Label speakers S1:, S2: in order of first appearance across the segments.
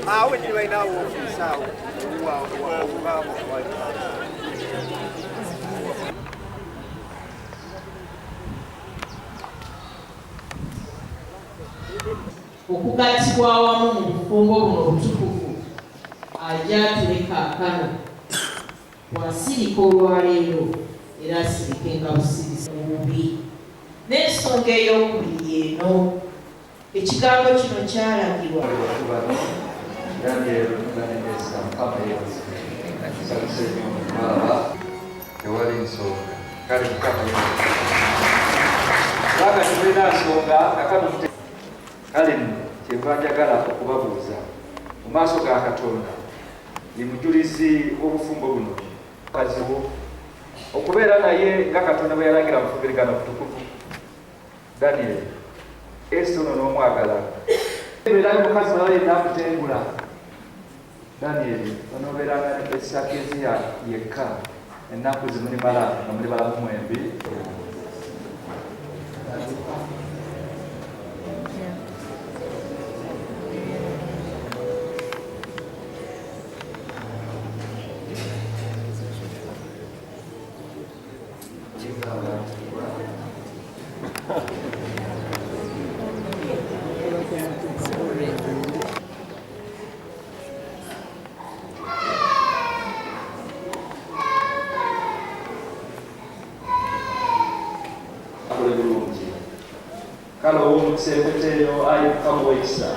S1: Awe ni baina wo sawa.
S2: Okugatibwa awamu mu bufumbo buno obutukuvu ajja atuleka akano bw'asirika olwaleero era asirike nga busirisi bubi. N'ensonga ey'okubiri eno ekigambo kino kyalagirwa
S3: tewali nsonga kale kubanga tulina nsonga kale kyenva njagala okubabuuza mu maaso ga Katonda ye mujulizi w'obufumbo buno kazibu okubeera naye nga Katonda bwe yalagira mufumbirigano kutukuvu Daniel Esther n'omwagala beera mukazi wawe yenna akutengula Daniel onobeeranga ne Keziya yekka ennaku zimunibala nga muli balamu mwembi kale ow'omukisembeteyo ayi mukama w'ekisa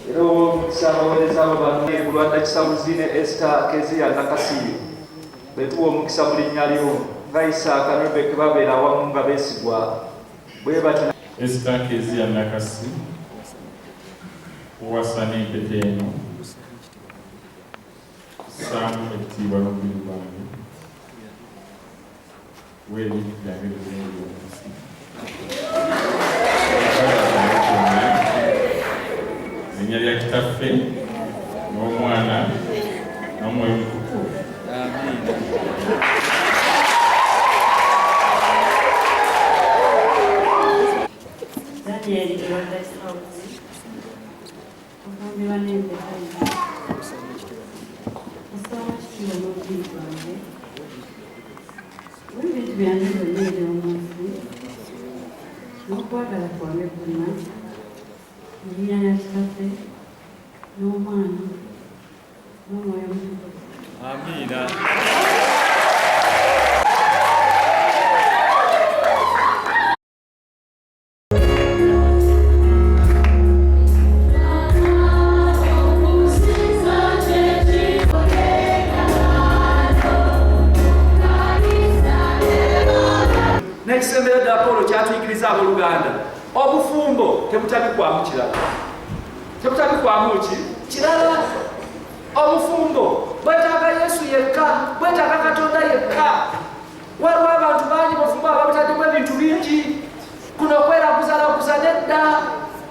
S3: era ow'omukisa abaweereza abo bano Bulwadda Kisawuzine Esther Nakasi betuwa omukisa mu linnya lyo nga Isaaka ne Rebeka babeera awamu nga beesigwa bwe bati
S4: Esther Nakasi owasa n'empeta eno ssaamu ekitiibwa n'obuliri bwange weebintu byange ebirungi omunsi linnya lya kitaffe n'omwana n'omwoyo mutukuvu.
S5: Nokwagala kwange kwonna linnya lya kitaffe n'omwana n'omwoyo mutukuvu.
S4: Amiina.
S3: n'ekisembero dda Paulo kyatuyigiriza abooluganda obufumbo tebutabikwamu kirala tebutabikwamu kirala obufumbo bwetaaga Yesu yekka bwetaaga Katonda yekka waliwo abantu bangi bufumbo ababutaddemu ebintu bingi kuno okweraguza nedda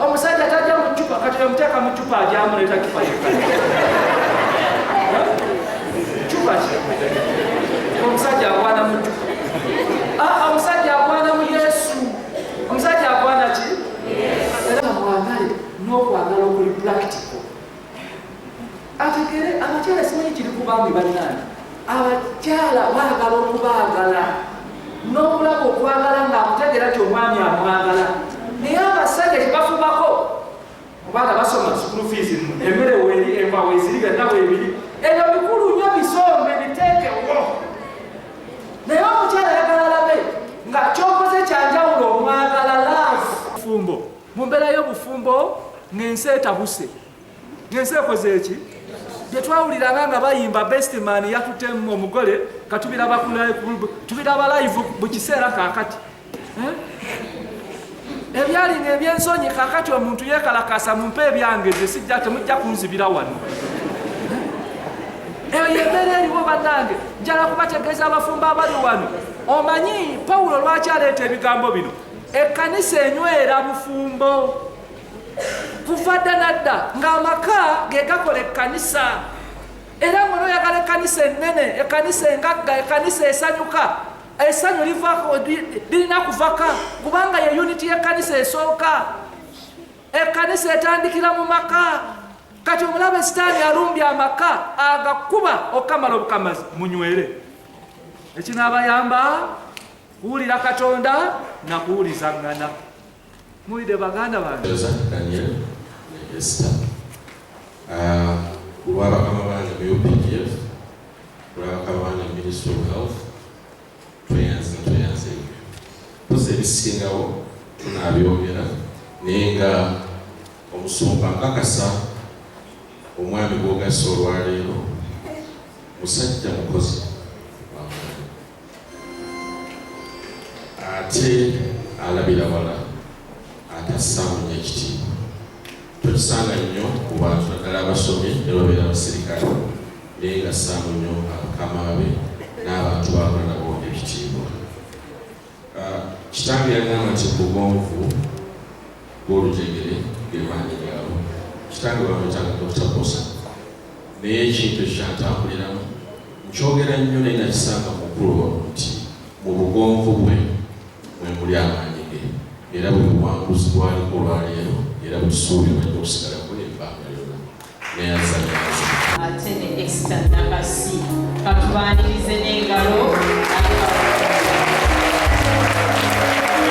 S3: omusajja tajja mu ccupa kati yamuteeka mu ccupa ajamuleeta kifa yekka ccupa ki omusajja agwana mu ccupa omusajja agwana mu Yesu omusajja agwana ki era mwagale n'okwagala okuli practical ategere abakyala simanyi kiri kubamwe bannange abakyala baagala okubaagala n'okulaba okwagala ng'akutegera ti omwami amwagala naye abasajja tebafubako kubanga basoma school fees emmere weeri enva weeziri byonna weebiri ebyo bikulu nnyo bisombe biteekewo naye omukyala ayagala labe nga kyokoze kyanjawulo omwagala laavu bufumbo mu mbeera y'obufumbo ng'ensi etabuse ng'ensi ekoze eki gyetwawuliranga nga bayimba best man yatutemu omugole katubiraba live mu kiseera kaakati ebyali ng'ebyensonyi kaakati omuntu yeekalakasa mumpe ebyange ze sijja temujja kunzibira wano eyo yembeera eriwo bannange njala kubategeeza abafumbo abali wano omanyi Pawulo lwaki aleeta ebigambo bino ekkanisa enywera bufumbo kuva dda nadda ng'amaka ge gakola ekkanisa era ngono oyagala ekkanisa ennene ekkanisa engagga ekkanisa esanyuka essanyu lirina kuvaka kubanga ye unity y'ekkanisa esooka ekkanisa etandikira mu maka kati omulaba sitaani alumbye amaka agakuba okamala obukamazi munywere ekinabayamba kuwulira Katonda na kuwulizangana. Muwulire baganda bange
S6: Esther Kubakama bange mu UPDF, Kubakama bange Ministry of Health, tweyanze tuze ebisingawo tunabyogera naye nga omusumba nkakasa omwami gw'ogasa olwaleero musajja mukozi ate alabira wala atassaamu nnyo ekitiibwa. Tukisanga nnyo ku bantu naddala abasomi ne babeera abasirikale naye nga ssaamu nnyo abakama be n'abantu bakola nabo ekitiibwa. Kitange yagamba nti bugonvu bw'olujegere gemaanyi gaabo. Kitange bamwetanga Dr. Bosa naye ekintu ekyantambuliramu nkyogera nnyo naye nakisanga mukulu nti mu bugonvu bwe mwe muli amaanyi ge era bwe buwanguzi bwaliko olwaleero era butusuubirwa nnyo okusigala kuli ebbanga lyonna neyazanyaza.
S2: Ate ne Esther Nakasi katubaanirize n'engalo.